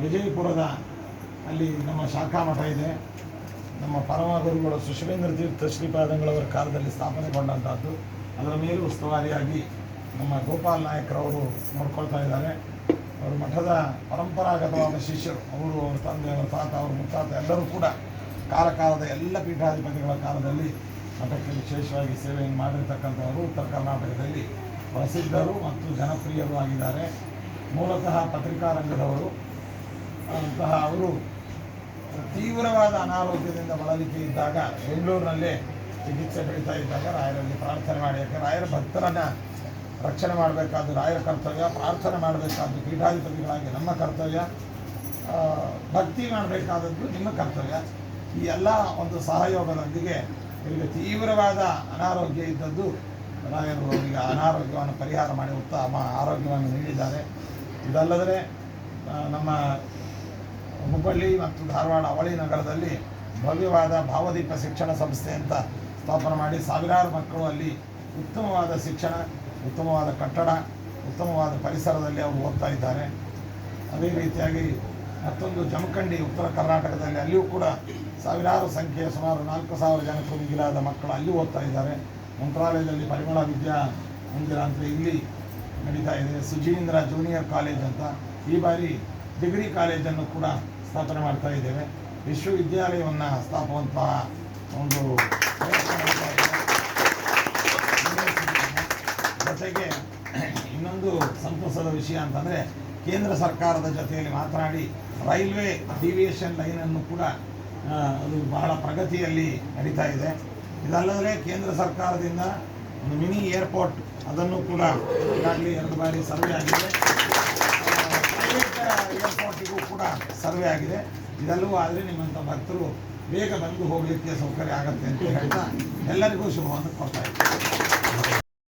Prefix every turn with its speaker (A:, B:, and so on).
A: ವಿಜಯಪುರದ ಅಲ್ಲಿ ನಮ್ಮ ಶಾಖಾ ಮಠ ಇದೆ. ನಮ್ಮ ಪರಮ ಗುರುಗಳು ಸುಶ್ರೇಂದ್ರ ತೀರ್ಥ ಶ್ರೀಪಾದಂಗಳವರ ಕಾಲದಲ್ಲಿ ಸ್ಥಾಪನೆಗೊಂಡಂಥದ್ದು. ಅದರ ಮೇಲೂ ಉಸ್ತುವಾರಿಯಾಗಿ ನಮ್ಮ ಗೋಪಾಲ್ ನಾಯಕರವರು ನೋಡ್ಕೊಳ್ತಾ ಇದ್ದಾರೆ. ಅವರು ಮಠದ ಪರಂಪರಾಗತವಾದ ಶಿಷ್ಯರು. ಅವರು ಅವ್ರ ತಂದೆ, ಅವರ ತಾತ, ಅವ್ರ ಮುತ್ತಾತ ಎಲ್ಲರೂ ಕೂಡ ಕಾಲಕಾಲದ ಎಲ್ಲ ಪೀಠಾಧಿಪತಿಗಳ ಕಾಲದಲ್ಲಿ ಮಠಕ್ಕೆ ವಿಶೇಷವಾಗಿ ಸೇವೆಯನ್ನು ಮಾಡಿರ್ತಕ್ಕಂಥವರು ಉತ್ತರ ಕರ್ನಾಟಕದಲ್ಲಿ ಪ್ರಸಿದ್ಧರು ಮತ್ತು ಜನಪ್ರಿಯರು ಆಗಿದ್ದಾರೆ. ಮೂಲತಃ ಪತ್ರಿಕಾ ರಂಗದವರು. ಅಂತಹ ಅವರು ತೀವ್ರವಾದ ಅನಾರೋಗ್ಯದಿಂದ ಬಳಲಿಕೆ ಇದ್ದಾಗ ಬೆಂಗಳೂರಿನಲ್ಲೇ ಚಿಕಿತ್ಸೆ ಪಡಿತಾ ಇದ್ದಾಗ ರಾಯರಲ್ಲಿ ಪ್ರಾರ್ಥನೆ ಮಾಡಿ, ಯಾಕೆ ರಾಯರ ಭಕ್ತರನ್ನು ರಕ್ಷಣೆ ಮಾಡಬೇಕಾದ್ದು ರಾಯರ ಕರ್ತವ್ಯ, ಪ್ರಾರ್ಥನೆ ಮಾಡಬೇಕಾದ್ದು ಪೀಠಾಧಿಪತಿಗಳಾಗಿ ನಮ್ಮ ಕರ್ತವ್ಯ, ಭಕ್ತಿ ಮಾಡಬೇಕಾದದ್ದು ನಿಮ್ಮ ಕರ್ತವ್ಯ. ಈ ಎಲ್ಲ ಒಂದು ಸಹಯೋಗದೊಂದಿಗೆ ಇವರಿಗೆ ತೀವ್ರವಾದ ಅನಾರೋಗ್ಯ ಇದ್ದದ್ದು ರಾಯರು ಅವರಿಗೆ ಅನಾರೋಗ್ಯವನ್ನು ಪರಿಹಾರ ಮಾಡಿ ಉತ್ತಮ ಆರೋಗ್ಯವನ್ನು ನೀಡಿದ್ದಾರೆ. ಇದಲ್ಲದೆ ನಮ್ಮ ಹುಬ್ಬಳ್ಳಿ ಮತ್ತು ಧಾರವಾಡ ಅವಳಿ ನಗರದಲ್ಲಿ ಭವ್ಯವಾದ ಭಾವದೀಪ ಶಿಕ್ಷಣ ಸಂಸ್ಥೆ ಅಂತ ಸ್ಥಾಪನೆ ಮಾಡಿ ಸಾವಿರಾರು ಮಕ್ಕಳು ಅಲ್ಲಿ ಉತ್ತಮವಾದ ಶಿಕ್ಷಣ, ಉತ್ತಮವಾದ ಕಟ್ಟಡ, ಉತ್ತಮವಾದ ಪರಿಸರದಲ್ಲಿ ಅವರು ಓದ್ತಾ ಇದ್ದಾರೆ. ಅದೇ ರೀತಿಯಾಗಿ ಮತ್ತೊಂದು ಜಮಖಂಡಿ ಉತ್ತರ ಕರ್ನಾಟಕದಲ್ಲಿ ಅಲ್ಲಿಯೂ ಕೂಡ ಸಾವಿರಾರು ಸಂಖ್ಯೆಯ ಸುಮಾರು 4,000 ಜನಕ್ಕೂ ಮಿಗಿಲಾದ ಮಕ್ಕಳು ಅಲ್ಲಿ ಓದ್ತಾ ಇದ್ದಾರೆ. ಮಂತ್ರಾಲಯದಲ್ಲಿ ಪರಿಮಳ ವಿದ್ಯಾ ಮಂದಿರ ಅಂತ ಇಲ್ಲಿ ನಡೀತಾ ಇದೆ. ಸುಜೀಂದ್ರ ಜೂನಿಯರ್ ಕಾಲೇಜ್ ಅಂತ ಈ ಬಾರಿ ಡಿಗ್ರಿ ಕಾಲೇಜನ್ನು ಕೂಡ ಸ್ಥಾಪನೆ ಮಾಡ್ತಾ ಇದ್ದೇವೆ. ವಿಶ್ವವಿದ್ಯಾಲಯವನ್ನು ಸ್ಥಾಪುವಂತಹ ಒಂದು ಜೊತೆಗೆ ಇನ್ನೊಂದು ಸಂತಸದ ವಿಷಯ ಅಂತಂದರೆ ಕೇಂದ್ರ ಸರ್ಕಾರದ ಜೊತೆಯಲ್ಲಿ ಮಾತನಾಡಿ ರೈಲ್ವೆ ಡಿವಿಯೇಷನ್ ಲೈನನ್ನು ಕೂಡ ಅದು ಬಹಳ ಪ್ರಗತಿಯಲ್ಲಿ ನಡೀತಾ ಇದೆ. ಇದಲ್ಲದೆ ಕೇಂದ್ರ ಸರ್ಕಾರದಿಂದ ಒಂದು ಮಿನಿ ಏರ್ಪೋರ್ಟ್ ಅದನ್ನು ಕೂಡ ಈಗಾಗಲೇ 2 ಬಾರಿ ಸರ್ವೆ ಆಗಿದೆ. ಪ್ರೈವೇಟ್ ಏರ್ಪೋರ್ಟಿಗೂ ಕೂಡ ಸರ್ವೆ ಆಗಿದೆ. ಇದೆಲ್ಲವೂ ಆದರೆ ನಿಮ್ಮಂಥ ಭಕ್ತರು ಬೇಗ ಬಂದು ಹೋಗಲಿಕ್ಕೆ ಸೌಕರ್ಯ ಆಗುತ್ತೆ ಅಂತ ಹೇಳ್ತಾ ಎಲ್ಲರಿಗೂ ಶುಭವನ್ನು ಕೊಡ್ತಾ ಇದ್ದೀನಿ.